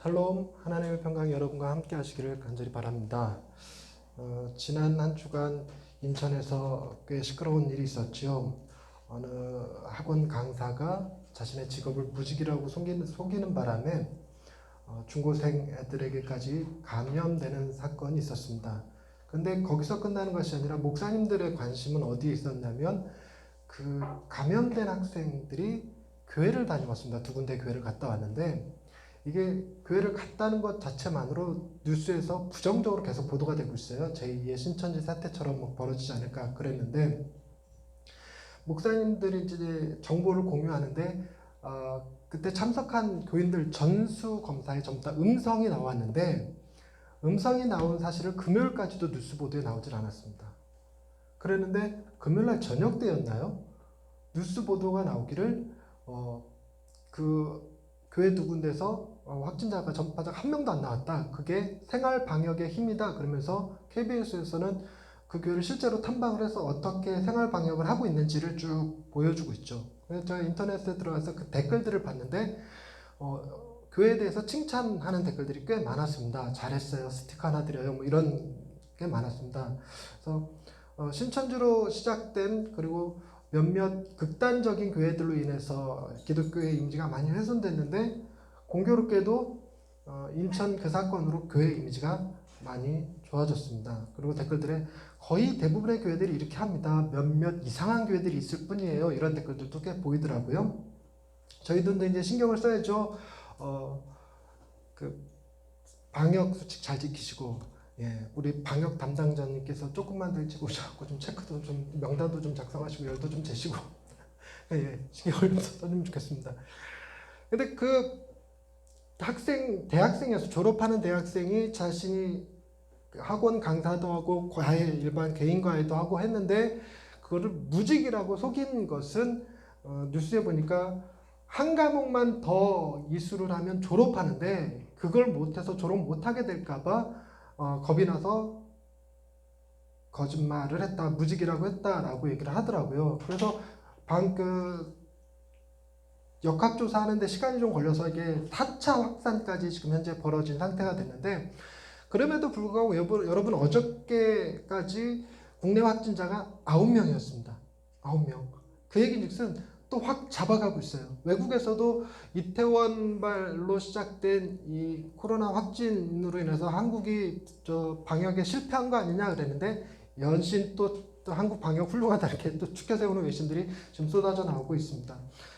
샬롬, 하나님의 평강 여러분과 함께 하시기를 간절히 바랍니다. 지난 한 주간 인천에서 꽤 시끄러운 일이 있었죠. 어느 학원 강사가 자신의 직업을 무직이라고 속이는 바람에 중고생 애들에게까지 감염되는 사건이 있었습니다. 근데 거기서 끝나는 것이 아니라 목사님들의 관심은 어디에 있었냐면 그 감염된 학생들이 교회를 다녀왔습니다. 두 군데 교회를 갔다 왔는데 이게 교회를 갔다는 것 자체만으로 뉴스에서 부정적으로 계속 보도가 되고 있어요. 제2의 신천지 사태처럼 뭐 벌어지지 않을까 그랬는데 목사님들이 이제 정보를 공유하는데 그때 참석한 교인들 전수 검사에 전부 다 음성이 나왔는데 음성이 나온 사실을 금요일까지도 뉴스 보도에 나오질 않았습니다. 그랬는데 금요일날 저녁 때였나요? 뉴스 보도가 나오기를 그 교회 두 군데서 확진자가 전파자가 한 명도 안 나왔다. 그게 생활 방역의 힘이다. 그러면서 KBS에서는 그 교회를 실제로 탐방을 해서 어떻게 생활 방역을 하고 있는지를 쭉 보여주고 있죠. 그래서 제가 인터넷에 들어가서 그 댓글들을 봤는데 교회에 대해서 칭찬하는 댓글들이 꽤 많았습니다. 잘했어요. 스티커 하나 드려요. 뭐 이런 게 많았습니다. 그래서 신천지로 시작된 그리고 몇몇 극단적인 교회들로 인해서 기독교의 이미지가 많이 훼손됐는데 공교롭게도 인천 그 사건으로 교회 이미지가 많이 좋아졌습니다. 그리고 댓글들에 거의 대부분의 교회들이 이렇게 합니다. 몇몇 이상한 교회들이 있을 뿐이에요. 이런 댓글들도 꽤 보이더라고요. 저희들도 이제 신경을 써야죠. 그 방역 수칙 잘 지키시고, 예, 우리 방역 담당자님께서 조금만 더 일찍 오셔갖고 좀 체크도 좀 명단도 좀 작성하시고 열도 좀 재시고, 예, 신경을 좀 써주면 좋겠습니다. 근데 그 대학생이어서 졸업하는 대학생이 자신이 학원 강사도 하고 과외 일반 개인 과외도 하고 했는데 그거를 무직이라고 속인 것은 뉴스에 보니까 한 과목만 더 이수를 하면 졸업하는데 그걸 못해서 졸업 못하게 될까봐 겁이 나서 거짓말을 했다, 무직이라고 했다라고 얘기를 하더라고요. 그래서 역학조사하는데 시간이 좀 걸려서 이게 4차 확산까지 지금 현재 벌어진 상태가 됐는데 그럼에도 불구하고 여러분 어저께까지 국내 확진자가 9명이었습니다. 9명. 그 얘기즉슨 또 확 잡아가고 있어요. 외국에서도 이태원발로 시작된 이 코로나 확진으로 인해서 한국이 방역에 실패한 거 아니냐 그랬는데 연신 또 한국 방역 훌륭하다 이렇게 또 축켜 세우는 외신들이 지금 쏟아져 나오고 있습니다.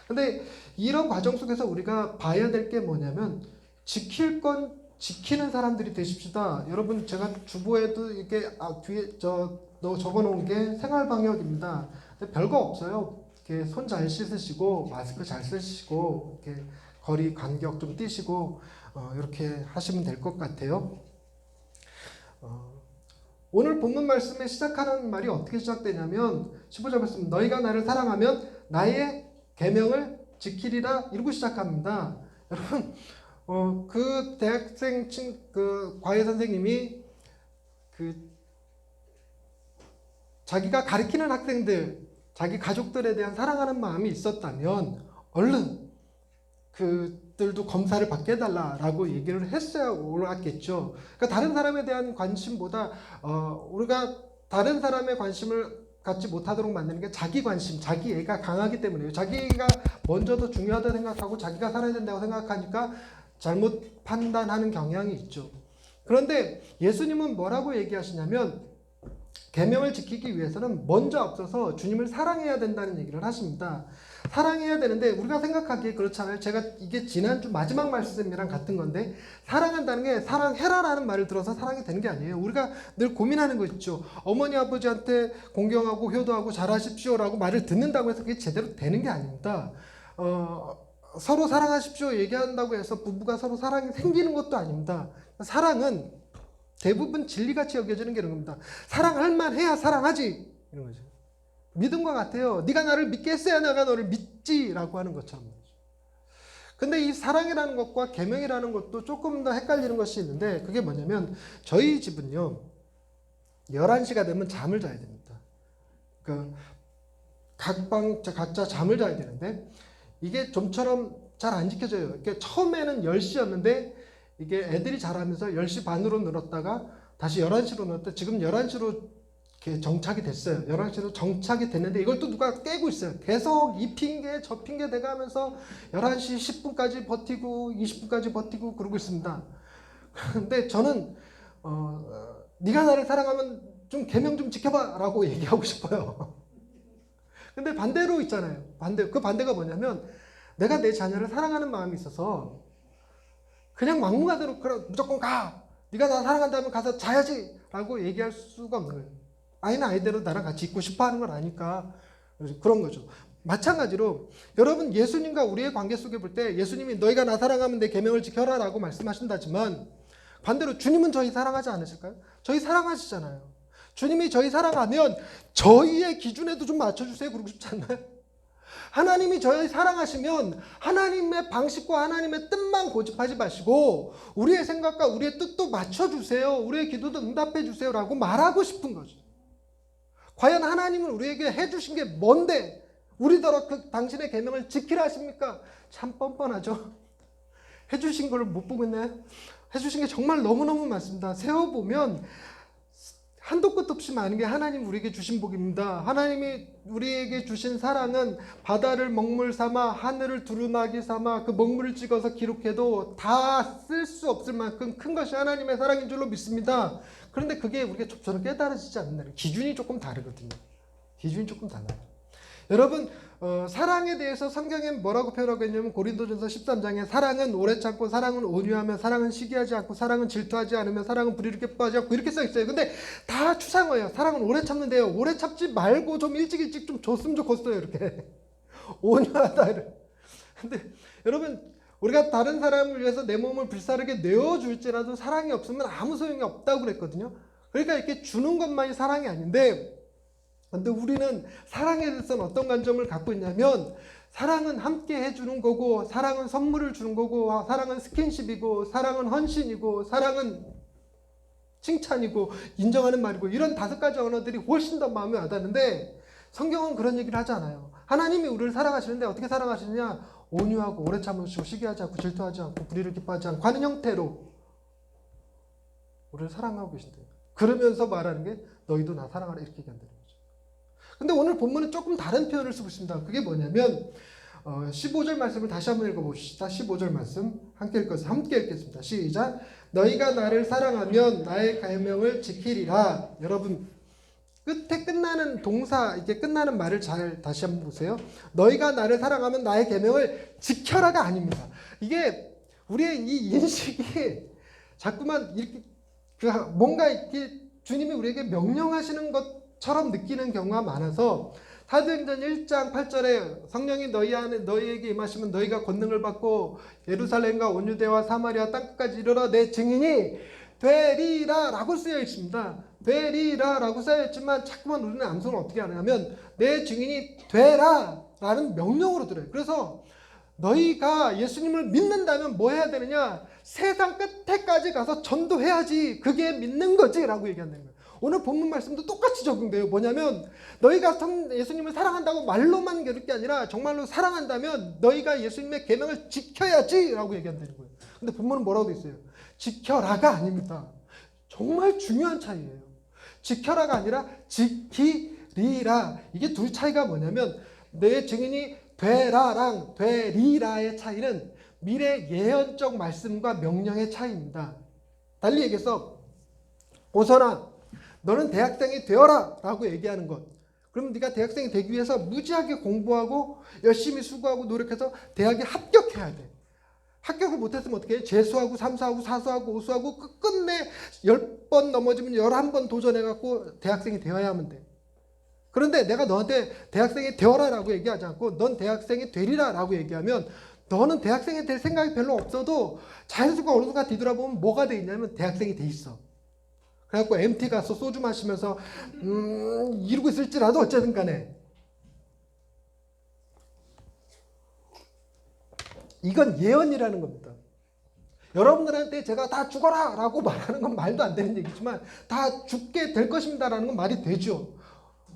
근데 이런 과정 속에서 우리가 봐야 될 게 뭐냐면 지킬 건 지키는 사람들이 되십시다. 여러분 제가 주보에도 이렇게 뒤에 적어놓은 게 생활방역입니다. 근데 별거 없어요. 이렇게 손 잘 씻으시고 마스크 잘 쓰시고 이렇게 거리 간격 좀 띄시고 이렇게 하시면 될 것 같아요. 오늘 본문 말씀에 시작하는 말이 어떻게 시작되냐면 15절 말씀 너희가 나를 사랑하면 나의 계명을 지키리라 이러고 시작합니다. 여러분 그 대학생 그 과외 선생님이 자기가 가르치는 학생들 자기 가족들에 대한 사랑하는 마음이 있었다면 얼른 그들도 검사를 받게 해달라라고 얘기를 했어야 옳았겠죠. 그러니까 다른 사람에 대한 관심보다 우리가 다른 사람의 관심을 갖지 못하도록 만드는 게 자기 관심, 자기 애가 강하기 때문이에요. 자기가 먼저 더 중요하다 생각하고 자기가 살아야 된다고 생각하니까 잘못 판단하는 경향이 있죠. 그런데 예수님은 뭐라고 얘기하시냐면 계명을 지키기 위해서는 먼저 앞서서 주님을 사랑해야 된다는 얘기를 하십니다. 사랑해야 되는데 우리가 생각하기에 그렇잖아요. 제가 이게 지난주 마지막 말씀이랑 같은 건데 사랑한다는 게 사랑해라라는 말을 들어서 사랑이 되는 게 아니에요. 우리가 늘 고민하는 거 있죠. 어머니 아버지한테 공경하고 효도하고 잘하십시오라고 말을 듣는다고 해서 그게 제대로 되는 게 아닙니다. 서로 사랑하십시오 얘기한다고 해서 부부가 서로 사랑이 생기는 것도 아닙니다. 사랑은 대부분 진리같이 여겨지는 게 이런 겁니다. 사랑할 만해야 사랑하지 이런 거죠. 믿음과 같아요. 네가 나를 믿게 했어야 내가 너를 믿지라고 하는 것처럼. 근데 이 사랑이라는 것과 계명이라는 것도 조금 더 헷갈리는 것이 있는데 그게 뭐냐면 저희 집은요 11시가 되면 잠을 자야 됩니다. 그러니까 각자 잠을 자야 되는데 이게 좀처럼 잘 안 지켜져요. 그러니까 처음에는 10시였는데 이게 애들이 자라면서 10시 반으로 늘었다가 다시 11시로 늘었다. 지금 11시로 이렇게 정착이 됐어요. 11시로 정착이 됐는데 이걸 또 누가 깨고 있어요. 계속 이 핑계 저 핑계 대가면서 11시 10분까지 버티고 20분까지 버티고 그러고 있습니다. 근데 저는 네가 나를 사랑하면 좀 계명 좀 지켜봐 라고 얘기하고 싶어요. 근데 반대로 있잖아요. 그 반대가 뭐냐면 내가 내 자녀를 사랑하는 마음이 있어서 그냥 막무가내로 무조건 가. 네가 나 사랑한다면 가서 자야지 라고 얘기할 수가 없는 거예요. 아이는 아이대로 나랑 같이 있고 싶어 하는 걸 아니까 그런 거죠. 마찬가지로 여러분 예수님과 우리의 관계 속에 볼 때 예수님이 너희가 나 사랑하면 내 계명을 지켜라 라고 말씀하신다지만 반대로 주님은 저희 사랑하지 않으실까요? 저희 사랑하시잖아요. 주님이 저희 사랑하면 저희의 기준에도 좀 맞춰주세요 그러고 싶지 않나요? 하나님이 저희 사랑하시면 하나님의 방식과 하나님의 뜻만 고집하지 마시고 우리의 생각과 우리의 뜻도 맞춰주세요. 우리의 기도도 응답해주세요 라고 말하고 싶은 거죠. 과연 하나님은 우리에게 해주신 게 뭔데 우리더러 당신의 계명을 지키라 하십니까? 참 뻔뻔하죠. 해주신 걸 못 보고 있나요? 해주신 게 정말 너무너무 많습니다. 세어보면 한도 끝도 없이 많은 게 하나님 우리에게 주신 복입니다. 하나님이 우리에게 주신 사랑은 바다를 먹물 삼아 하늘을 두루마기 삼아 그 먹물을 찍어서 기록해도 다 쓸 수 없을 만큼 큰 것이 하나님의 사랑인 줄로 믿습니다. 그런데 그게 우리가 저는 깨달아지지 않는다는 기준이 조금 다르거든요. 기준이 조금 달라요. 여러분 사랑에 대해서 성경에 뭐라고 표현하고 있냐면 고린도전서 13장에 사랑은 오래 참고 사랑은 온유하며 사랑은 시기하지 않고 사랑은 질투하지 않으며 사랑은 불의를 기뻐하지 않고 이렇게 써 있어요. 근데 다 추상어예요. 사랑은 오래 참는데요. 오래 참지 말고 좀 일찍 좀 줬으면 좋겠어요. 이렇게 온유하다. 근데 여러분 우리가 다른 사람을 위해서 내 몸을 불사르게 내어줄지라도 사랑이 없으면 아무 소용이 없다고 그랬거든요. 그러니까 이렇게 주는 것만이 사랑이 아닌데 근데 우리는 사랑에 대해서는 어떤 관점을 갖고 있냐면 사랑은 함께 해주는 거고 사랑은 선물을 주는 거고 사랑은 스킨십이고 사랑은 헌신이고 사랑은 칭찬이고 인정하는 말이고 이런 5가지 언어들이 훨씬 더 마음에 와닿는데 성경은 그런 얘기를 하지 않아요. 하나님이 우리를 사랑하시는데 어떻게 사랑하시느냐? 온유하고 오래 참으시고 시기하지 않고 질투하지 않고 불의를 기뻐하지 않고 하는 형태로 우리를 사랑하고 계신대요. 그러면서 말하는 게 너희도 나 사랑하라 이렇게 얘기한다는 거죠. 근데 오늘 본문은 조금 다른 표현을 쓰고 있습니다. 그게 뭐냐면 15절 말씀을 다시 한번 읽어봅시다. 15절 말씀 함께 읽겠습니다. 시작. 너희가 나를 사랑하면 나의 계명을 지키리라. 여러분 끝에 끝나는 동사 이게 끝나는 말을 잘 다시 한번 보세요. 너희가 나를 사랑하면 나의 계명을 지켜라가 아닙니다. 이게 우리의 이 인식이 자꾸만 이렇게 뭔가 이렇게 주님이 우리에게 명령하시는 것처럼 느끼는 경우가 많아서 사도행전 1장 8절에 성령이 너희에게 임하시면 너희가 권능을 받고 예루살렘과 온 유대와 사마리아 땅끝까지 이르러 내 증인이 되리라 라고 쓰여 있습니다. 되리라 라고 쓰여 있지만 자꾸만 우리는 암송을 어떻게 하냐면 내 증인이 되라 라는 명령으로 들어요. 그래서 너희가 예수님을 믿는다면 뭐 해야 되느냐? 세상 끝에까지 가서 전도해야지. 그게 믿는 거지 라고 얘기한다는 거예요. 오늘 본문 말씀도 똑같이 적용돼요. 뭐냐면 너희가 예수님을 사랑한다고 말로만 그럴 게 아니라 정말로 사랑한다면 너희가 예수님의 계명을 지켜야지 라고 얘기한다는 거예요. 근데 본문은 뭐라고 돼 있어요? 지켜라가 아닙니다. 정말 중요한 차이예요. 지켜라가 아니라 지키리라. 이게 둘 차이가 뭐냐면 내 증인이 되라랑 되리라의 차이는 미래 예언적 말씀과 명령의 차이입니다. 달리 얘기해서 오선아 너는 대학생이 되어라 라고 얘기하는 것. 그러면 네가 대학생이 되기 위해서 무지하게 공부하고 열심히 수고하고 노력해서 대학에 합격해야 돼. 합격을 못했으면 어떻게 해? 재수하고 삼수하고 사수하고 오수하고 끝내 10번 넘어지면 11번 도전해갖고 대학생이 되어야 하면 돼. 그런데 내가 너한테 대학생이 되어라 라고 얘기하지 않고 넌 대학생이 되리라 라고 얘기하면 너는 대학생이 될 생각이 별로 없어도 자연스럽게 어느 순간 뒤돌아보면 뭐가 돼 있냐면 대학생이 돼 있어. 그래갖고 MT 가서 소주 마시면서 이러고 있을지라도 어쨌든 간에 이건 예언이라는 겁니다. 여러분들한테 제가 다 죽어라 라고 말하는 건 말도 안 되는 얘기지만 다 죽게 될 것입니다 라는 건 말이 되죠.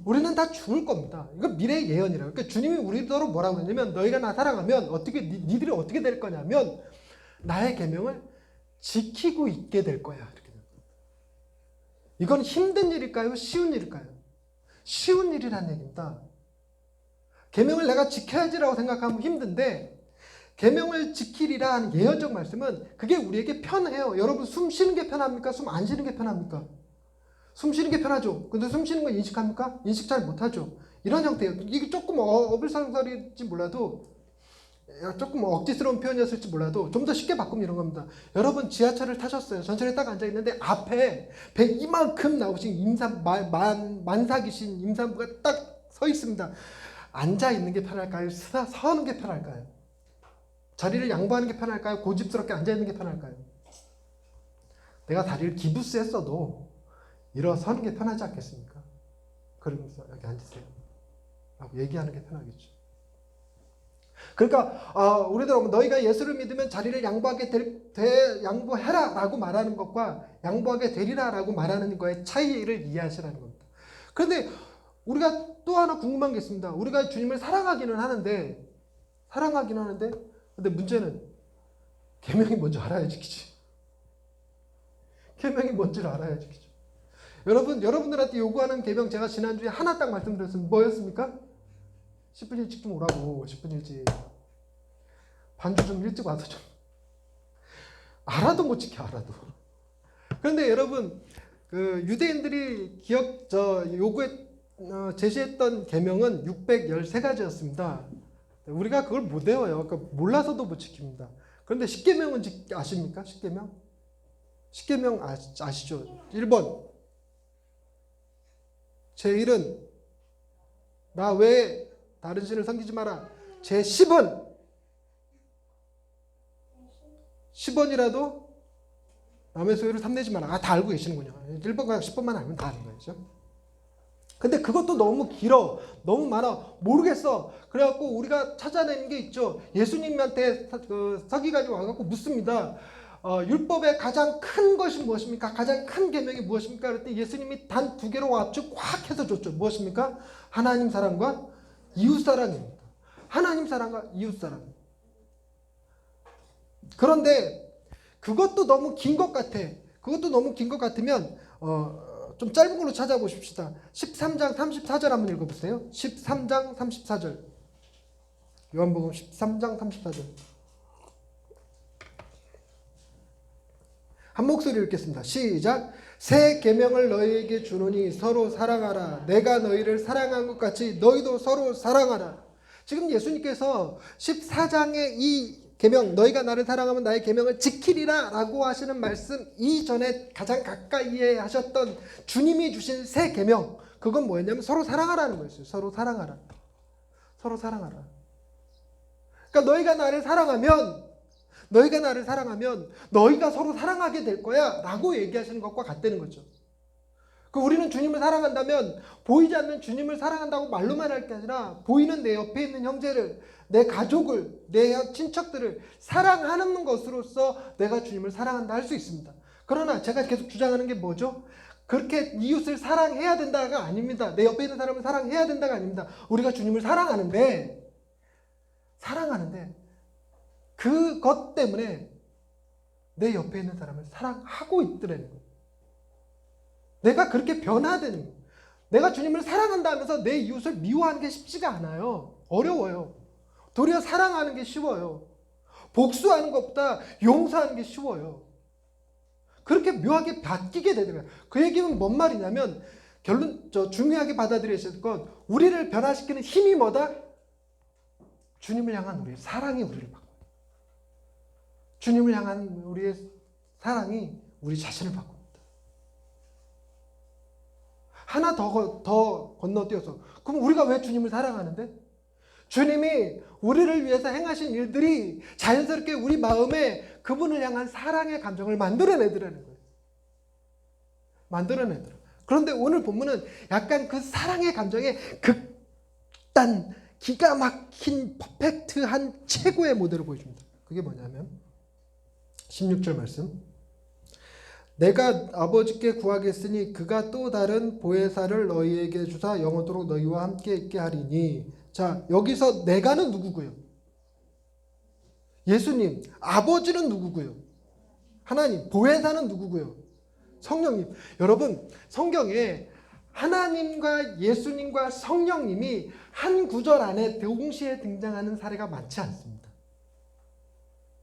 우리는 다 죽을 겁니다. 이거 미래의 예언이라고. 그러니까 주님이 우리더러 뭐라고 했냐면 너희가 나 사랑하면 어떻게 니들이 어떻게 될 거냐면 나의 계명을 지키고 있게 될 거야. 이렇게 된 거예요. 이건 힘든 일일까요? 쉬운 일일까요? 쉬운 일이라는 얘기입니다. 계명을 내가 지켜야지라고 생각하면 힘든데 계명을 지키리라 하는 예언적 말씀은 그게 우리에게 편해요. 여러분 숨 쉬는 게 편합니까? 숨 안 쉬는 게 편합니까? 숨 쉬는 게 편하죠. 근데 숨 쉬는 거 인식합니까? 인식 잘 못하죠. 이런 형태예요. 이게 조금 어불성설일지 몰라도 조금 억지스러운 표현이었을지 몰라도 좀 더 쉽게 바꾸면 이런 겁니다. 여러분 지하철을 타셨어요. 전철에 딱 앉아있는데 앞에 배 이만큼 나오신 만삭이신 임산부가 딱 서 있습니다. 앉아있는 게 편할까요? 서는 게 편할까요? 자리를 양보하는 게 편할까요? 고집스럽게 앉아있는 게 편할까요? 내가 다리를 기부스했어도 일어서는 게 편하지 않겠습니까? 그러면서 여기 앉으세요 라고 얘기하는 게 편하겠죠. 그러니까 우리들 너희가 예수를 믿으면 자리를 양보해라 라고 말하는 것과 양보하게 되리라 라고 말하는 거의 차이를 이해하시라는 겁니다. 그런데 우리가 또 하나 궁금한 게 있습니다. 우리가 주님을 사랑하기는 하는데 근데 문제는 계명이 뭔지 알아야 지키지. 계명이 뭔지를 알아야 지키죠. 여러분들한테 요구하는 계명 제가 지난주에 하나 딱 말씀드렸습니다. 뭐였습니까? 10분 일찍 좀 오라고. 10분 일찍. 반주 좀 일찍 와서 좀. 알아도 못 지켜. 알아도. 그런데 여러분 그 유대인들이 제시했던 계명은 613가지였습니다. 우리가 그걸 못 외워요. 그러니까 몰라서도 못 지킵니다. 그런데 10계명은 아십니까? 10계명? 10계명 아시죠? 1번 제1은 나 외에 다른 신을 섬기지 마라. 제10은 10원이라도 남의 소유를 탐내지 마라. 다 알고 계시는군요. 1번과 10번만 알면 다 아는 거죠. 근데 그것도 너무 길어. 너무 많아. 모르겠어. 그래갖고 우리가 찾아내는 게 있죠. 예수님한테 서기관이 와갖고 묻습니다. 율법의 가장 큰 것이 무엇입니까? 가장 큰 계명이 무엇입니까? 그랬더니 예수님이 단 2개로 압축 확 해서 줬죠. 무엇입니까? 하나님 사랑과 이웃 사랑입니다. 하나님 사랑과 이웃 사랑. 그런데 그것도 너무 긴 것 같아. 그것도 너무 긴 것 같으면 좀 짧은 걸로 찾아보십시다. 13장 34절 한번 읽어보세요. 13장 34절. 요한복음 13장 34절. 한 목소리 읽겠습니다. 시작. 새 계명을 너희에게 주노니 서로 사랑하라. 내가 너희를 사랑한 것 같이 너희도 서로 사랑하라. 지금 예수님께서 14장의 이 계명, 너희가 나를 사랑하면 나의 계명을 지키리라 라고 하시는 말씀 이전에 가장 가까이에 하셨던 주님이 주신 새 계명, 그건 뭐였냐면 서로 사랑하라는 거였어요. 서로 사랑하라. 서로 사랑하라. 그러니까 너희가 나를 사랑하면 너희가 서로 사랑하게 될 거야 라고 얘기하시는 것과 같다는 거죠. 우리는 주님을 사랑한다면 보이지 않는 주님을 사랑한다고 말로만 할 게 아니라 보이는 내 옆에 있는 형제를, 내 가족을, 내 친척들을 사랑하는 것으로서 내가 주님을 사랑한다 할 수 있습니다. 그러나 제가 계속 주장하는 게 뭐죠? 그렇게 이웃을 사랑해야 된다가 아닙니다. 내 옆에 있는 사람을 사랑해야 된다가 아닙니다. 우리가 주님을 사랑하는데 그것 때문에 내 옆에 있는 사람을 사랑하고 있더라는 거예요. 내가 그렇게 변화되는 거예요. 내가 주님을 사랑한다 하면서 내 이웃을 미워하는 게 쉽지가 않아요. 어려워요. 도리어 사랑하는 게 쉬워요. 복수하는 것보다 용서하는 게 쉬워요. 그렇게 묘하게 바뀌게 되더라고요. 그 얘기는 뭔 말이냐면 중요하게 받아들여야 건 우리를 변화시키는 힘이 뭐다? 주님을 향한 우리의 사랑이 우리를 바꿔요. 주님을 향한 우리의 사랑이 우리 자신을 바꿉니다. 하나 더 건너뛰어서 그럼 우리가 왜 주님을 사랑하는데? 주님이 우리를 위해서 행하신 일들이 자연스럽게 우리 마음에 그분을 향한 사랑의 감정을 만들어내더라는 거예요. 만들어내더라. 그런데 오늘 본문은 약간 그 사랑의 감정의 극단, 기가 막힌 퍼펙트한 최고의 모델을 보여줍니다. 그게 뭐냐면 16절 말씀. 내가 아버지께 구하겠으니 그가 또 다른 보혜사를 너희에게 주사 영원토록 너희와 함께 있게 하리니. 자, 여기서 내가는 누구고요? 예수님. 아버지는 누구고요? 하나님, 보혜사는 누구고요? 성령님. 여러분, 성경에 하나님과 예수님과 성령님이 한 구절 안에 동시에 등장하는 사례가 많지 않습니다.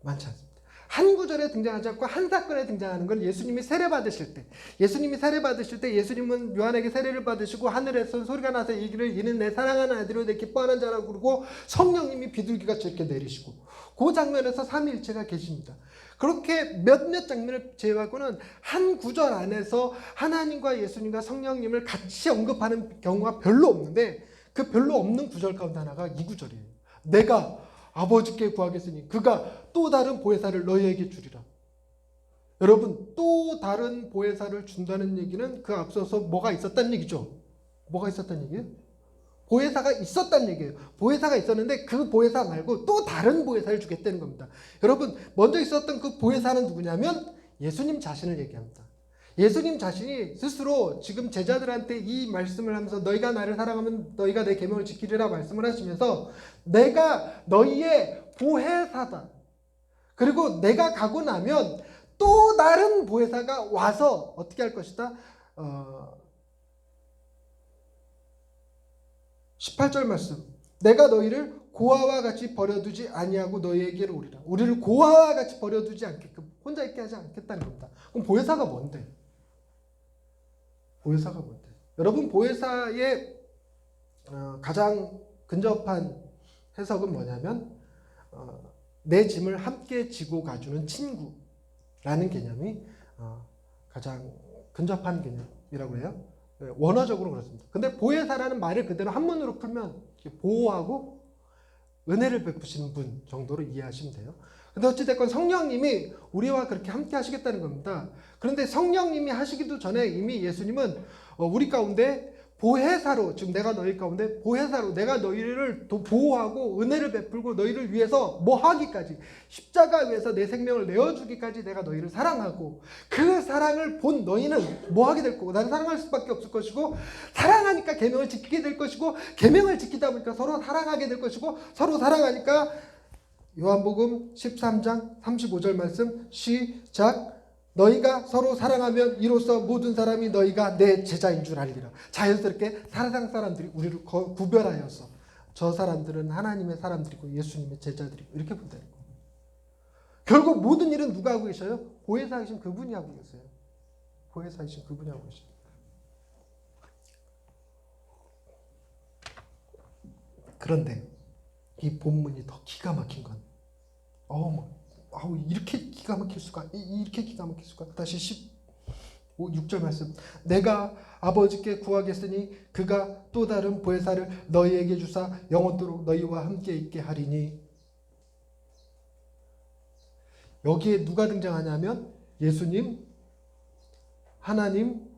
많지 않습니다. 한 구절에 등장하지 않고 한 사건에 등장하는 건 예수님이 세례 받으실 때, 예수님은 요한에게 세례를 받으시고 하늘에서 소리가 나서 이르기를 이는 내 사랑하는 아들이요 내 기뻐하는 자라고 그러고, 성령님이 비둘기같이 이렇게 내리시고, 그 장면에서 삼위일체가 계십니다. 그렇게 몇몇 장면을 제외하고는 한 구절 안에서 하나님과 예수님과 성령님을 같이 언급하는 경우가 별로 없는데, 그 별로 없는 구절 가운데 하나가 이 구절이에요. 내가 아버지께 구하겠으니 그가 또 다른 보혜사를 너희에게 주리라. 여러분, 또 다른 보혜사를 준다는 얘기는 그 앞서서 뭐가 있었다는 얘기죠? 뭐가 있었다는 얘기예요? 보혜사가 있었다는 얘기예요. 보혜사가 있었는데 그 보혜사 말고 또 다른 보혜사를 주겠다는 겁니다. 여러분, 먼저 있었던 그 보혜사는 누구냐면 예수님 자신을 얘기합니다. 예수님 자신이 스스로 지금 제자들한테 이 말씀을 하면서 너희가 나를 사랑하면 너희가 내 계명을 지키리라 말씀을 하시면서 내가 너희의 보혜사다. 그리고 내가 가고 나면 또 다른 보혜사가 와서 어떻게 할 것이다? 18절 말씀. 내가 너희를 고아와 같이 버려두지 아니하고 너희에게로 오리라. 우리를 고아와 같이 버려두지 않게끔 혼자 있게 하지 않겠다는 겁니다. 그럼 보혜사가 뭔데? 보혜사가 뭔데? 여러분, 보혜사의 가장 근접한 해석은 뭐냐면 내 짐을 함께 지고 가주는 친구라는 개념이 가장 근접한 개념이라고 해요. 원어적으로 그렇습니다. 근데 보혜사라는 말을 그대로 한문으로 풀면 보호하고 은혜를 베푸시는 분 정도로 이해하시면 돼요. 근데 어찌됐건 성령님이 우리와 그렇게 함께 하시겠다는 겁니다. 그런데 성령님이 하시기도 전에 이미 예수님은 우리 가운데 보혜사로, 지금 내가 너희 가운데 보혜사로 내가 너희를 보호하고 은혜를 베풀고 너희를 위해서 뭐 하기까지, 십자가 위에서 내 생명을 내어주기까지 내가 너희를 사랑하고, 그 사랑을 본 너희는 뭐 하게 될 거고, 나는 사랑할 수밖에 없을 것이고, 사랑하니까 계명을 지키게 될 것이고, 계명을 지키다 보니까 서로 사랑하게 될 것이고, 서로 사랑하니까 요한복음 13장 35절 말씀 시작. 너희가 서로 사랑하면 이로써 모든 사람이 너희가 내 제자인 줄 알리라. 자연스럽게 사랑 사람들이 우리를 구별하여서 저 사람들은 하나님의 사람들이고 예수님의 제자들이고 이렇게 본다는 거예요. 결국 모든 일은 누가 하고 계셔요? 보혜사이신 그분이 하고 계세요. 보혜사이신 그분이 하고 계셔요. 그런데 이 본문이 더 기가 막힌 건 이렇게 기가 막힐 수가, 이렇게 기가 막힐 수가. 다시 6절 말씀. 내가 아버지께 구하겠으니 그가 또 다른 보혜사를 너희에게 주사 영원토록 너희와 함께 있게 하리니. 여기에 누가 등장하냐면 예수님, 하나님,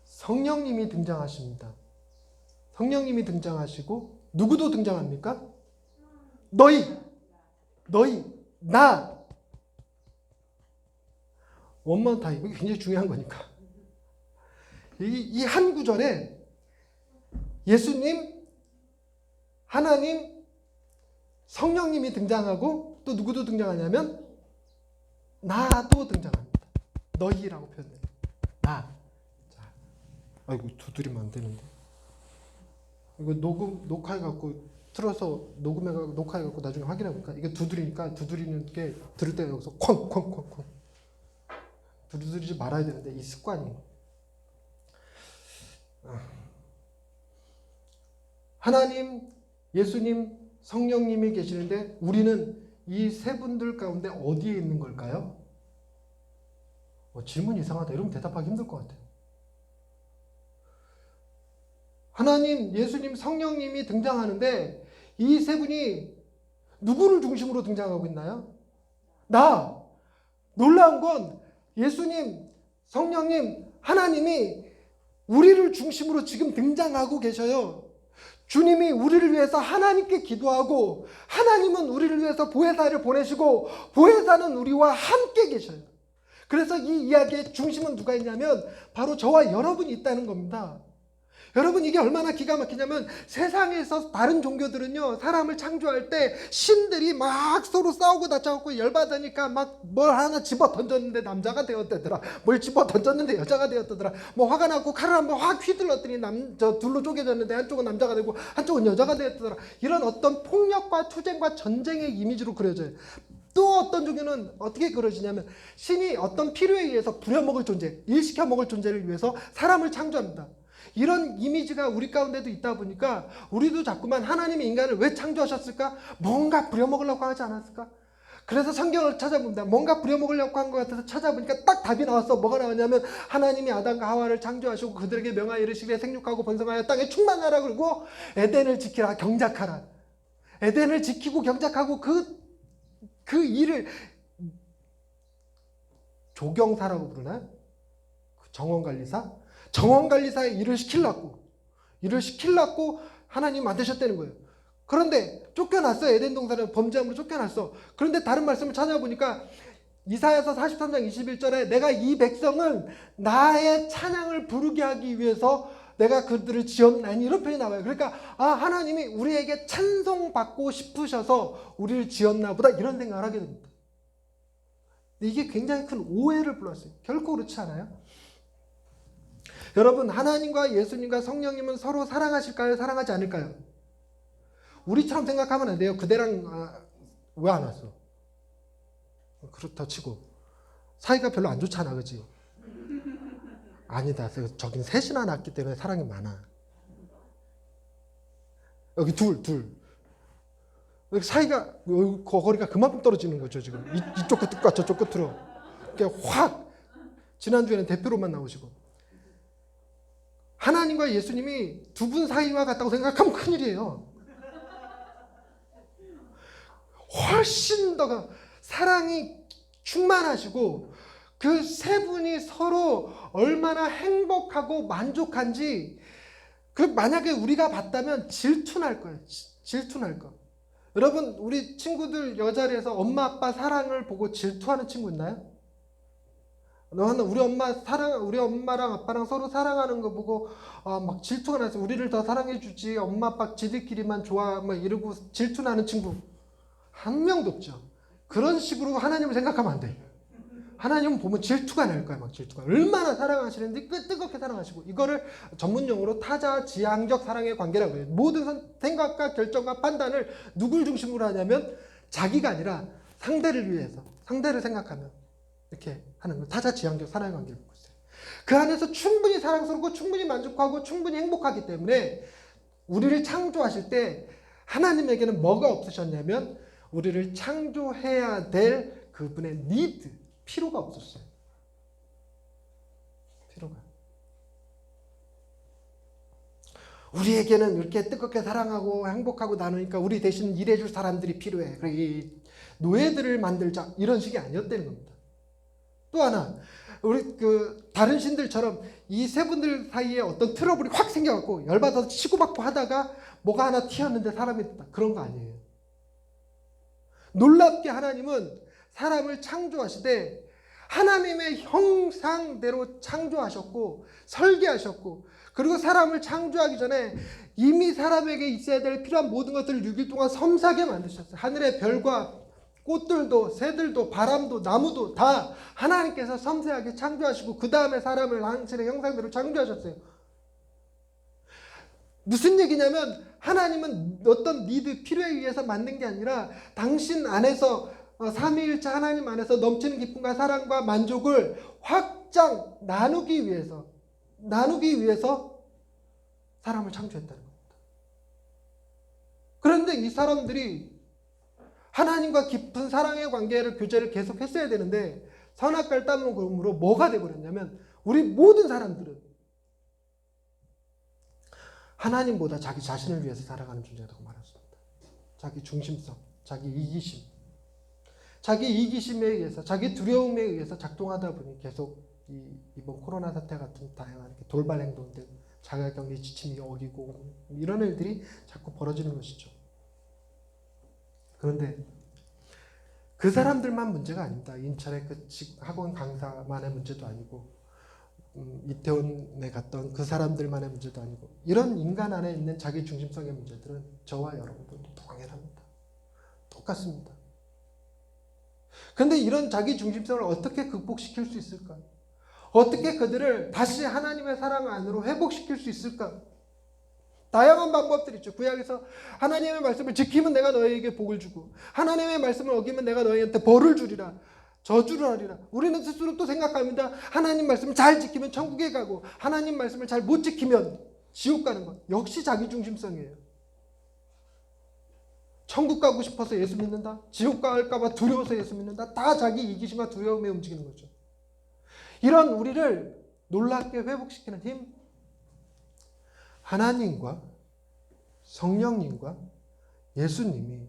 성령님이 등장하십니다. 성령님이 등장하시고 누구도 등장합니까? 너희, 나. 원만 타임. 이게 굉장히 중요한 거니까. 이 한 구절에 예수님, 하나님, 성령님이 등장하고 또 누구도 등장하냐면 나도 등장합니다. 너희라고 표현해요. 나. 자, 아이고 두드리면 안 되는데. 이거 녹화해갖고 틀어서 녹음해갖고 녹화해갖고 나중에 확인해볼까? 이게 두드리니까 두드리는 게 들을 때 여기서 쾅쾅쾅쾅 두드리지 말아야 되는데 이 습관이. 하나님, 예수님, 성령님이 계시는데 우리는 이 세 분들 가운데 어디에 있는 걸까요? 질문 이상하다 이러면 대답하기 힘들 것 같아요. 하나님, 예수님, 성령님이 등장하는데 이 세 분이 누구를 중심으로 등장하고 있나요? 나. 놀라운 건 예수님, 성령님, 하나님이 우리를 중심으로 지금 등장하고 계셔요. 주님이 우리를 위해서 하나님께 기도하고 하나님은 우리를 위해서 보혜사를 보내시고 보혜사는 우리와 함께 계셔요. 그래서 이 이야기의 중심은 누가 있냐면 바로 저와 여러분이 있다는 겁니다. 여러분 이게 얼마나 기가 막히냐면 세상에서 다른 종교들은요 사람을 창조할 때 신들이 막 서로 싸우고 다짜고고 열받으니까 막 뭘 하나 집어 던졌는데 남자가 되었다더라, 뭘 집어 던졌는데 여자가 되었다더라, 뭐 화가 나고 칼을 한번 확 휘둘렀더니 저 둘로 쪼개졌는데 한쪽은 남자가 되고 한쪽은 여자가 되었다더라. 이런 어떤 폭력과 투쟁과 전쟁의 이미지로 그려져요. 또 어떤 종교는 어떻게 그려지냐면 신이 어떤 필요에 의해서 부려먹을 존재, 일시켜 먹을 존재를 위해서 사람을 창조합니다. 이런 이미지가 우리 가운데도 있다 보니까 우리도 자꾸만 하나님이 인간을 왜 창조하셨을까? 뭔가 부려먹으려고 하지 않았을까? 그래서 성경을 찾아봅니다. 뭔가 부려먹으려고 한 것 같아서 찾아보니까 딱 답이 나왔어. 뭐가 나왔냐면 하나님이 아담과 하와를 창조하시고 그들에게 명하여 이르시기를 생육하고 번성하여 땅에 충만하라, 그리고 에덴을 지키라, 경작하라. 에덴을 지키고 경작하고 그 일을 조경사라고 부르나? 정원관리사? 정원관리사의 일을 시키려고 하나님 만드셨다는 거예요. 그런데 쫓겨났어. 에덴 동산을 범죄함으로 쫓겨났어. 그런데 다른 말씀을 찾아보니까 이사야서 43장 21절에 내가 이 백성은 나의 찬양을 부르게 하기 위해서 내가 그들을 지었나니, 이런 표현이 나와요. 그러니까 하나님이 우리에게 찬송받고 싶으셔서 우리를 지었나 보다, 이런 생각을 하게 됩니다. 이게 굉장히 큰 오해를 불렀어요. 결코 그렇지 않아요? 여러분, 하나님과 예수님과 성령님은 서로 사랑하실까요? 사랑하지 않을까요? 우리처럼 생각하면 안 돼요. 그대랑 왜 안 왔어? 그렇다 치고 사이가 별로 안 좋잖아, 그치? 아니다, 저긴 셋이나 낳았기 때문에 사랑이 많아. 여기 둘 여기 사이가, 거리가 그만큼 떨어지는 거죠 지금. 이쪽 끝과 저쪽 끝으로 이렇게 확. 지난주에는 대표로만 나오시고. 하나님과 예수님이 두 분 사이와 같다고 생각하면 큰일이에요. 훨씬 더 사랑이 충만하시고 그 세 분이 서로 얼마나 행복하고 만족한지, 만약에 우리가 봤다면 질투날 거예요. 질투날 거. 여러분, 우리 친구들 여자리에서 엄마 아빠 사랑을 보고 질투하는 친구 있나요? 우리 엄마랑 아빠랑 서로 사랑하는 거 보고 막 질투가 나서 우리를 더 사랑해주지, 엄마 아빠 지들끼리만 좋아 막 이러고 질투나는 친구 한 명도 없죠. 그런 식으로 하나님을 생각하면 안 돼. 하나님은 보면 질투가 날 거야. 막 질투가. 얼마나 사랑하시는데 뜨겁게 사랑하시고, 이거를 전문용어로 타자지향적 사랑의 관계라고 해요. 모든 생각과 결정과 판단을 누굴 중심으로 하냐면 자기가 아니라 상대를 위해서, 상대를 생각하면 이렇게 하는 거. 타자지향적 사랑의 관계를 보고 있어요. 그 안에서 충분히 사랑스럽고 충분히 만족하고 충분히 행복하기 때문에 우리를 창조하실 때 하나님에게는 뭐가 없으셨냐면 우리를 창조해야 될 그분의 니드, 필요가 없었어요. 필요가. 우리에게는 이렇게 뜨겁게 사랑하고 행복하고 나누니까 우리 대신 일해줄 사람들이 필요해. 그래, 이 노예들을 만들자, 이런 식이 아니었다는 겁니다. 또 하나, 우리 다른 신들처럼 이 세 분들 사이에 어떤 트러블이 확 생겨갖고 열받아서 치고받고 하다가 뭐가 하나 튀었는데 사람이 됐다, 그런 거 아니에요. 놀랍게 하나님은 사람을 창조하시되 하나님의 형상대로 창조하셨고 설계하셨고, 그리고 사람을 창조하기 전에 이미 사람에게 있어야 될 필요한 모든 것들을 6일 동안 섬세하게 만드셨어요. 하늘의 별과 꽃들도 새들도 바람도 나무도 다 하나님께서 섬세하게 창조하시고 그 다음에 사람을 당신의 형상대로 창조하셨어요. 무슨 얘기냐면 하나님은 어떤 니드, 필요에 의해서 만든 게 아니라 당신 안에서 삼위일체 하나님 안에서 넘치는 기쁨과 사랑과 만족을 확장 나누기 위해서 사람을 창조했다는 겁니다. 그런데 이 사람들이 하나님과 깊은 사랑의 관계를, 교제를 계속 했어야 되는데 선악과를 따먹음으로 뭐가 돼버렸냐면 우리 모든 사람들은 하나님보다 자기 자신을 위해서 살아가는 존재라고 말할 수 있다. 자기 중심성, 자기 이기심에 의해서, 자기 두려움에 의해서 작동하다 보니 계속 이번 코로나 사태 같은 다양한 돌발 행동들, 자가격리 지침이 어기고 이런 일들이 자꾸 벌어지는 것이죠. 그런데 그 사람들만 문제가 아닙니다. 인천의 그 학원 강사만의 문제도 아니고 이태원에 갔던 그 사람들만의 문제도 아니고 이런 인간 안에 있는 자기 중심성의 문제들은 저와 여러분들도 당연합니다. 똑같습니다. 그런데 이런 자기 중심성을 어떻게 극복시킬 수 있을까? 어떻게 그들을 다시 하나님의 사랑 안으로 회복시킬 수 있을까? 다양한 방법들이 있죠. 구약에서 하나님의 말씀을 지키면 내가 너희에게 복을 주고 하나님의 말씀을 어기면 내가 너희한테 벌을 주리라. 저주를 하리라. 우리는 스스로 또 생각합니다. 하나님 말씀을 잘 지키면 천국에 가고 하나님 말씀을 잘 못 지키면 지옥 가는 것. 역시 자기중심성이에요. 천국 가고 싶어서 예수 믿는다. 지옥 갈까 봐 두려워서 예수 믿는다. 다 자기 이기심과 두려움에 움직이는 거죠. 이런 우리를 놀랍게 회복시키는 힘, 하나님과 성령님과 예수님이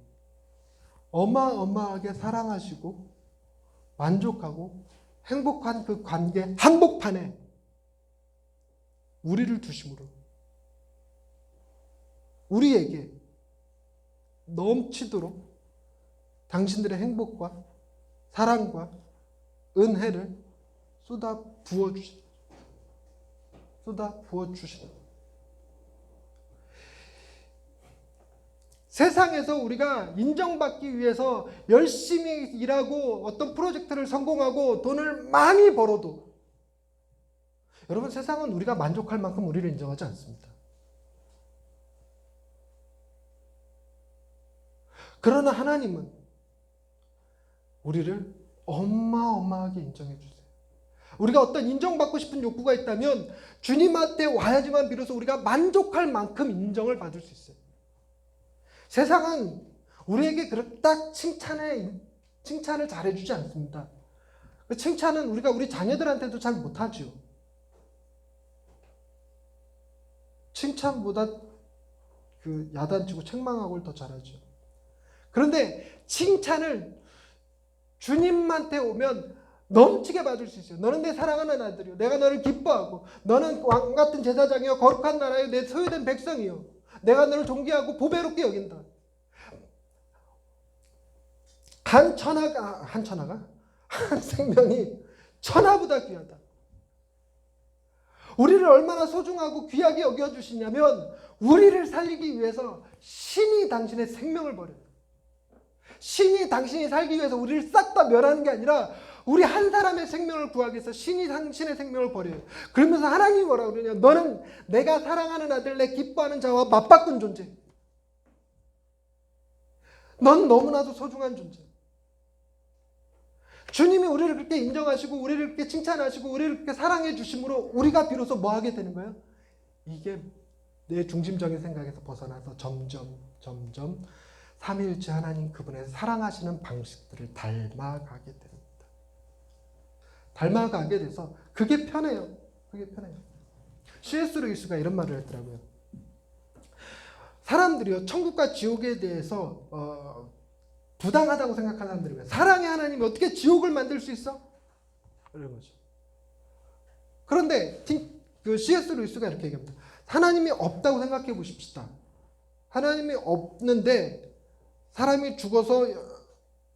어마어마하게 사랑하시고 만족하고 행복한 그 관계 한복판에 우리를 두심으로 우리에게 넘치도록 당신들의 행복과 사랑과 은혜를 쏟아 부어주시다. 세상에서 우리가 인정받기 위해서 열심히 일하고 어떤 프로젝트를 성공하고 돈을 많이 벌어도 여러분 세상은 우리가 만족할 만큼 우리를 인정하지 않습니다. 그러나 하나님은 우리를 어마어마하게 인정해 주세요. 우리가 어떤 인정받고 싶은 욕구가 있다면 주님한테 와야지만 비로소 우리가 만족할 만큼 인정을 받을 수 있어요. 세상은 우리에게 그렇다 칭찬을 잘해주지 않습니다. 그 칭찬은 우리가 우리 자녀들한테도 잘 못하죠. 칭찬보다 그 야단치고 책망하고를 더 잘하죠. 그런데 칭찬을 주님한테 오면 넘치게 받을 수 있어요. 너는 내 사랑하는 아들이요. 내가 너를 기뻐하고 너는 왕 같은 제사장이요. 거룩한 나라요. 내 소유된 백성이요. 내가 너를 존귀하고 보배롭게 여긴다. 한 생명이 천하보다 귀하다. 우리를 얼마나 소중하고 귀하게 여겨주시냐면 우리를 살리기 위해서 신이 당신의 생명을 버려요. 신이 당신이 살기 위해서 우리를 싹 다 멸하는 게 아니라 우리 한 사람의 생명을 구하기 위해서 신이 당신의 생명을 버려요. 그러면서 하나님이 뭐라고 그러냐. 너는 내가 사랑하는 아들, 내 기뻐하는 자와 맞바꾼 존재. 넌 너무나도 소중한 존재. 주님이 우리를 그렇게 인정하시고 우리를 그렇게 칭찬하시고 우리를 그렇게 사랑해 주심으로 우리가 비로소 뭐 하게 되는 거예요? 이게 내 중심적인 생각에서 벗어나서 점점 삼위일체 하나님 그분의 사랑하시는 방식들을 닮아가게 됩니다. 닮아가게 돼서 그게 편해요. C.S. 루이스가 이런 말을 했더라고요. 사람들이요 천국과 지옥에 대해서 부당하다고 생각하는 사람들이에요. 사랑의 하나님이 어떻게 지옥을 만들 수 있어? 이런 거죠. 그런데 그 C.S. 루이스가 이렇게 얘기합니다. 하나님이 없다고 생각해 보십시다. 하나님이 없는데 사람이 죽어서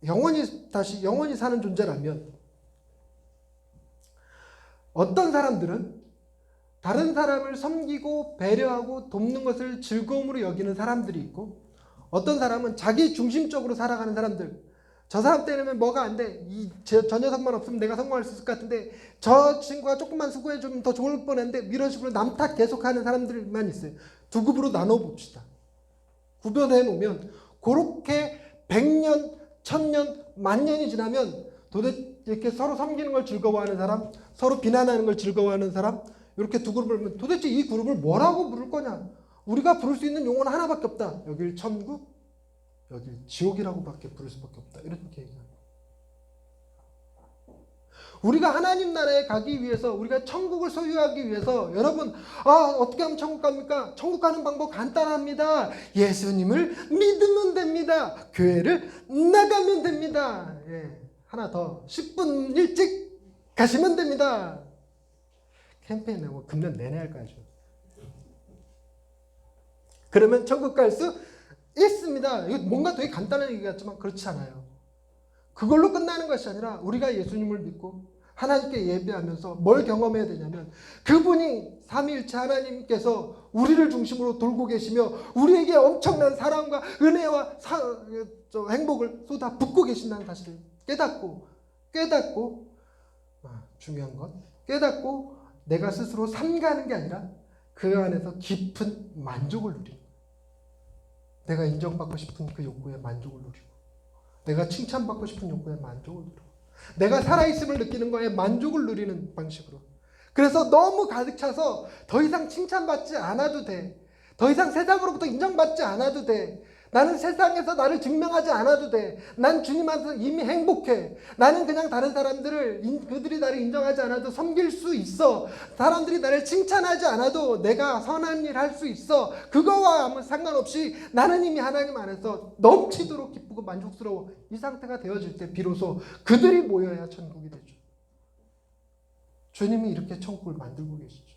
영원히 사는 존재라면 어떤 사람들은 다른 사람을 섬기고 배려하고 돕는 것을 즐거움으로 여기는 사람들이 있고 어떤 사람은 자기 중심적으로 살아가는 사람들, 저 사람 때문에 뭐가 안 돼, 저 녀석만 없으면 내가 성공할 수 있을 것 같은데 저 친구가 조금만 수고해주면 더 좋을 뻔했는데 이런 식으로 남탓 계속하는 사람들만 있어요. 두 급으로 나눠봅시다. 구별해 놓으면 그렇게 100년, 1000년, 만년이 지나면 도대체 이렇게 서로 섬기는 걸 즐거워하는 사람, 서로 비난하는 걸 즐거워하는 사람, 이렇게 두 그룹을 보면 도대체 이 그룹을 뭐라고 부를 거냐? 우리가 부를 수 있는 용어는 하나밖에 없다. 여길 천국, 여길 지옥이라고밖에 부를 수밖에 없다. 이렇게 얘기합니다. 우리가 하나님 나라에 가기 위해서, 우리가 천국을 소유하기 위해서, 여러분, 어떻게 하면 천국 갑니까? 천국 가는 방법 간단합니다. 예수님을 믿으면 됩니다. 교회를 나가면 됩니다. 하나 더, 10분 일찍 가시면 됩니다. 캠페인에 뭐 금년 내내 할 거죠. 그러면 천국 갈 수 있습니다. 이거 뭔가 되게 간단한 얘기 같지만 그렇지 않아요. 그걸로 끝나는 것이 아니라 우리가 예수님을 믿고 하나님께 예배하면서 뭘 경험해야 되냐면 그분이 삼위일체 하나님께서 우리를 중심으로 돌고 계시며 우리에게 엄청난 사랑과 은혜와 행복을 쏟아 붓고 계신다는 사실을 깨닫고 중요한 건 깨닫고 내가 스스로 삼가는 게 아니라 그 안에서 깊은 만족을 누리는 거예요. 내가 인정받고 싶은 그 욕구에 만족을 누리고 내가 칭찬받고 싶은 욕구에 만족을 누리고 내가 살아있음을 느끼는 거에 만족을 누리는 방식으로. 그래서 너무 가득 차서 더 이상 칭찬받지 않아도 돼. 더 이상 세상으로부터 인정받지 않아도 돼. 나는 세상에서 나를 증명하지 않아도 돼. 난 주님한테 이미 행복해. 나는 그냥 다른 사람들을 그들이 나를 인정하지 않아도 섬길 수 있어. 사람들이 나를 칭찬하지 않아도 내가 선한 일 할 수 있어. 그거와 아무 상관없이 나는 이미 하나님 안에서 넘치도록 기쁘고 만족스러워. 이 상태가 되어질 때 비로소 그들이 모여야 천국이 되죠. 주님이 이렇게 천국을 만들고 계시죠.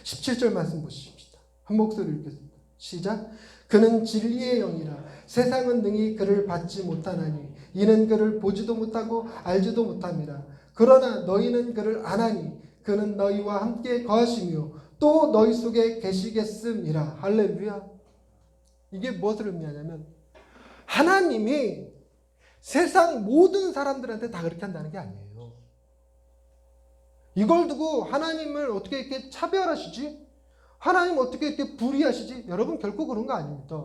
17절 말씀 보십시다. 한 목소리로 읽겠습니다. 시작. 그는 진리의 영이라 세상은 능히 그를 받지 못하나니 이는 그를 보지도 못하고 알지도 못함이라. 그러나 너희는 그를 아나니 그는 너희와 함께 거하시며 또 너희 속에 계시겠음이라. 할렐루야. 이게 무엇을 의미하냐면 하나님이 세상 모든 사람들한테 다 그렇게 한다는 게 아니에요. 이걸 두고 하나님을 어떻게 이렇게 차별하시지? 하나님 어떻게 이렇게 불의하시지? 여러분 결코 그런 거 아닙니다.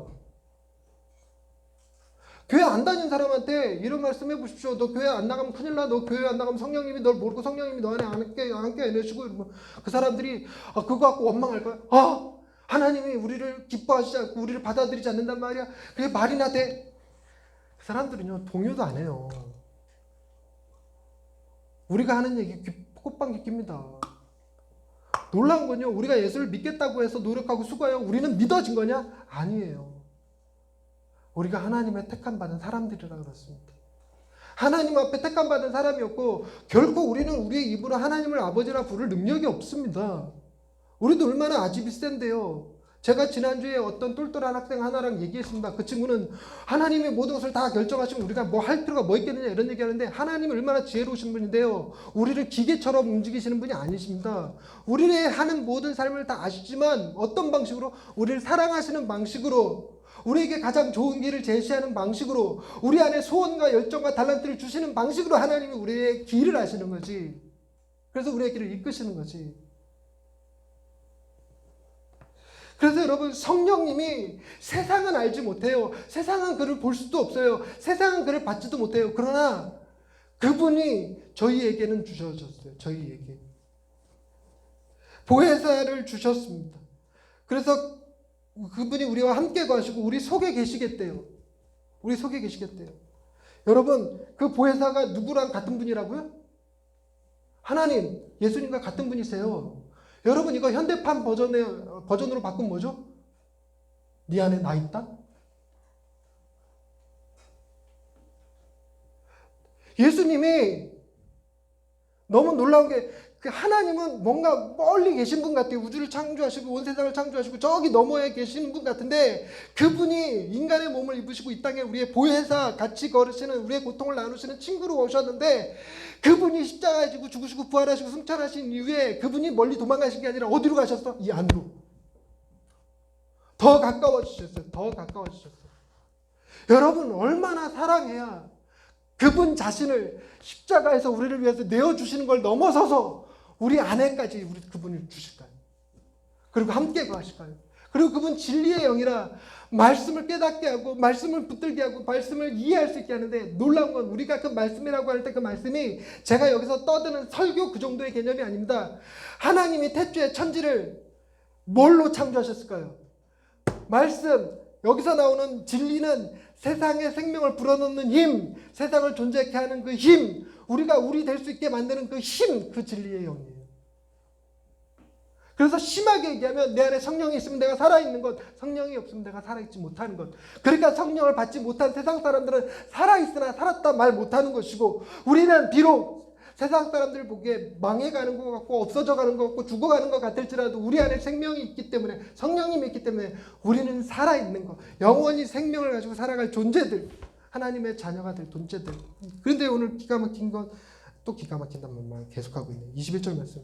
교회 안 다닌 사람한테 이런 말씀 해보십시오. 너 교회 안 나가면 큰일 나. 너 교회 안 나가면 성령님이 널 모르고 성령님이 너 안에 안 깨내시고 그 사람들이 그거 갖고 원망할 거야. 하나님이 우리를 기뻐하시지 않고 우리를 받아들이지 않는단 말이야. 그게 말이나 돼. 그 사람들은요 동요도 안 해요. 우리가 하는 얘기 꽃방귀 낍니다. 놀라운 건요 우리가 예수를 믿겠다고 해서 노력하고 수고해요. 우리는 믿어진 거냐? 아니에요. 우리가 하나님의 택함받은 사람들이라 그렇습니다. 하나님 앞에 택함받은 사람이었고 결코 우리는 우리의 입으로 하나님을 아버지라 부를 능력이 없습니다. 우리도 얼마나 아집이 센데요. 제가 지난주에 어떤 똘똘한 학생 하나랑 얘기했습니다. 그 친구는 하나님이 모든 것을 다 결정하시면 우리가 뭐 할 필요가 뭐 있겠느냐 이런 얘기하는데 하나님이 얼마나 지혜로우신 분인데요. 우리를 기계처럼 움직이시는 분이 아니십니다. 우리의 하는 모든 삶을 다 아시지만 어떤 방식으로? 우리를 사랑하시는 방식으로 우리에게 가장 좋은 길을 제시하는 방식으로 우리 안에 소원과 열정과 달란트를 주시는 방식으로 하나님이 우리의 길을 하시는 거지. 그래서 우리의 길을 이끄시는 거지. 그래서 여러분 성령님이 세상은 알지 못해요. 세상은 그를 볼 수도 없어요. 세상은 그를 받지도 못해요. 그러나 그분이 저희에게는 주셔졌어요. 저희에게 보혜사를 주셨습니다. 그래서 그분이 우리와 함께 가시고 우리 속에 계시겠대요. 우리 속에 계시겠대요. 여러분 그 보혜사가 누구랑 같은 분이라고요? 하나님, 예수님과 같은 분이세요. 여러분 이거 현대판 버전으로 바꾸면 뭐죠? 네 안에 나 있다? 예수님이 너무 놀라운 게 하나님은 뭔가 멀리 계신 분 같아요. 우주를 창조하시고 온 세상을 창조하시고 저기 너머에 계신 분 같은데 그분이 인간의 몸을 입으시고 이 땅에 우리의 보혜사 같이 걸으시는 우리의 고통을 나누시는 친구로 오셨는데 그분이 십자가에 지고 죽으시고 부활하시고 승천하신 이후에 그분이 멀리 도망가신 게 아니라 어디로 가셨어? 이 안으로. 더 가까워지셨어요. 더 가까워지셨어요. 여러분 얼마나 사랑해야 그분 자신을 십자가에서 우리를 위해서 내어주시는 걸 넘어서서 우리 안에까지 우리 그분을 주실까요? 그리고 함께 거하실까요? 그리고 그분 진리의 영이라 말씀을 깨닫게 하고 말씀을 붙들게 하고 말씀을 이해할 수 있게 하는데 놀라운 건 우리가 그 말씀이라고 할 때 그 말씀이 제가 여기서 떠드는 설교 그 정도의 개념이 아닙니다. 하나님이 태초에 천지를 뭘로 창조하셨을까요? 말씀. 여기서 나오는 진리는 세상에 생명을 불어넣는 힘, 세상을 존재케 하는 그 힘, 우리가 우리 될 수 있게 만드는 그 힘, 그 진리의 영이에요. 그래서 심하게 얘기하면 내 안에 성령이 있으면 내가 살아있는 것, 성령이 없으면 내가 살아있지 못하는 것. 그러니까 성령을 받지 못한 세상 사람들은 살아있으나 살았다 말 못하는 것이고 우리는 비록 세상 사람들 보기에 망해가는 것 같고 없어져가는 것 같고 죽어가는 것 같을지라도 우리 안에 생명이 있기 때문에 성령님이 있기 때문에 우리는 살아있는 것, 영원히 생명을 가지고 살아갈 존재들, 하나님의 자녀가 될 존재들. 그런데 오늘 기가 막힌 건 또 기가 막힌다는 말 계속하고 있네. 21절 말씀.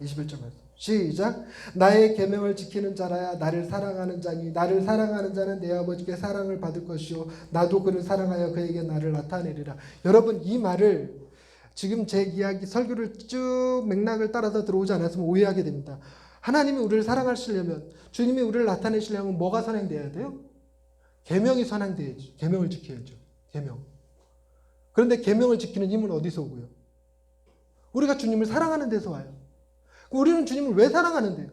21절 말씀. 시작. 나의 계명을 지키는 자라야 나를 사랑하는 자니 나를 사랑하는 자는 내 아버지께 사랑을 받을 것이요 나도 그를 사랑하여 그에게 나를 나타내리라. 여러분, 이 말을 지금 제 이야기 설교를 쭉 맥락을 따라서 들어오지 않았으면 오해하게 됩니다. 하나님이 우리를 사랑하시려면, 주님이 우리를 나타내시려면 뭐가 선행되어야 돼요? 계명이 선행되어야죠. 계명을 지켜야죠. 계명. 그런데 계명을 지키는 힘은 어디서 오고요? 우리가 주님을 사랑하는 데서 와요. 우리는 주님을 왜 사랑하는데요?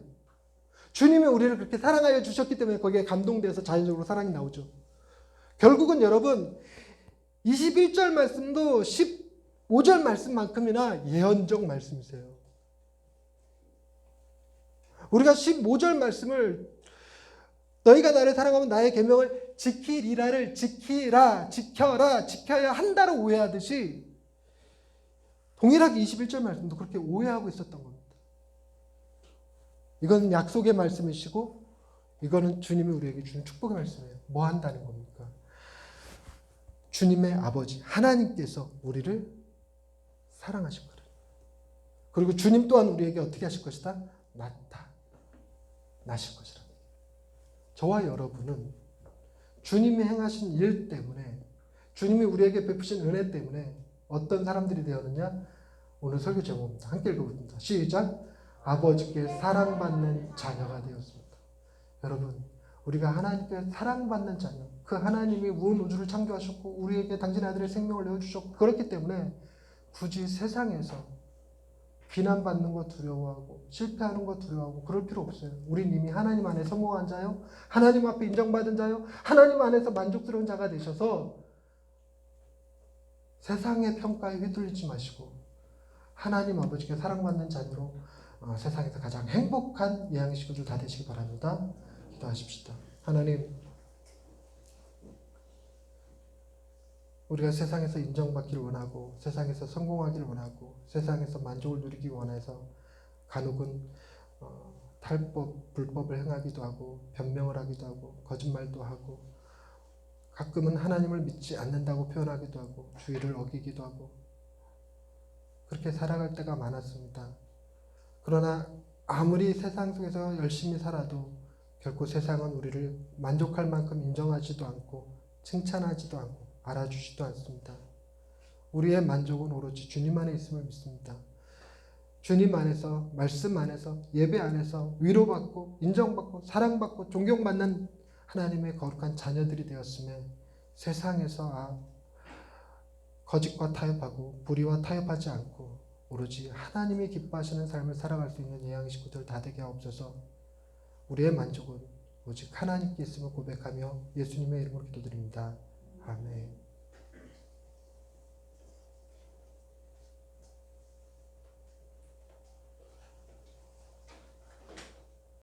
주님이 우리를 그렇게 사랑하여 주셨기 때문에 거기에 감동돼서 자연적으로 사랑이 나오죠. 결국은 여러분, 21절 말씀도 15절 말씀만큼이나 예언적 말씀이세요. 우리가 15절 말씀을 너희가 나를 사랑하면 나의 계명을 지키리라를 지키라, 지켜라, 지켜야 한다로 오해하듯이 동일하게 21절 말씀도 그렇게 오해하고 있었던 겁니다. 이건 약속의 말씀이시고 이거는 주님이 우리에게 주는 축복의 말씀이에요. 뭐 한다는 겁니까? 주님의 아버지 하나님께서 우리를 사랑하신 거예요. 그리고 주님 또한 우리에게 어떻게 하실 것이다? 나타나실 것이라. 저와 여러분은 주님이 행하신 일 때문에, 주님이 우리에게 베푸신 은혜 때문에 어떤 사람들이 되었느냐? 오늘 설교 제목입니다. 함께 읽어보겠습니다. 시작. 아버지께 사랑받는 자녀가 되었습니다. 여러분, 우리가 하나님께 사랑받는 자녀, 그 하나님이 온 우주를 창조하셨고 우리에게 당신의 아들의 생명을 내어주셨고, 그렇기 때문에 굳이 세상에서 비난받는 거 두려워하고 실패하는 거 두려워하고 그럴 필요 없어요. 우린 이미 하나님 안에 성공한 자요, 하나님 앞에 인정받은 자요, 하나님 안에서 만족스러운 자가 되셔서 세상의 평가에 휘둘리지 마시고 하나님 아버지께 사랑받는 자녀로 세상에서 가장 행복한 예양의 식구들 다 되시기 바랍니다. 기도하십시다. 하나님, 우리가 세상에서 인정받기를 원하고 세상에서 성공하기를 원하고 세상에서 만족을 누리기 원해서 간혹은 탈법, 불법을 행하기도 하고 변명을 하기도 하고 거짓말도 하고 가끔은 하나님을 믿지 않는다고 표현하기도 하고 주의를 어기기도 하고 그렇게 살아갈 때가 많았습니다. 그러나 아무리 세상 속에서 열심히 살아도 결코 세상은 우리를 만족할 만큼 인정하지도 않고 칭찬하지도 않고 알아주지도 않습니다. 우리의 만족은 오로지 주님 안에 있음을 믿습니다. 주님 안에서, 말씀 안에서, 예배 안에서 위로받고 인정받고 사랑받고 존경받는 하나님의 거룩한 자녀들이 되었음에 세상에서 거짓과 타협하고 불의와 타협하지 않고 오로지 하나님이 기뻐하시는 삶을 살아갈 수 있는 예양의 식구들 다 되게 하옵소서. 우리의 만족은 오직 하나님께 있음을 고백하며 예수님의 이름으로 기도드립니다. 아멘.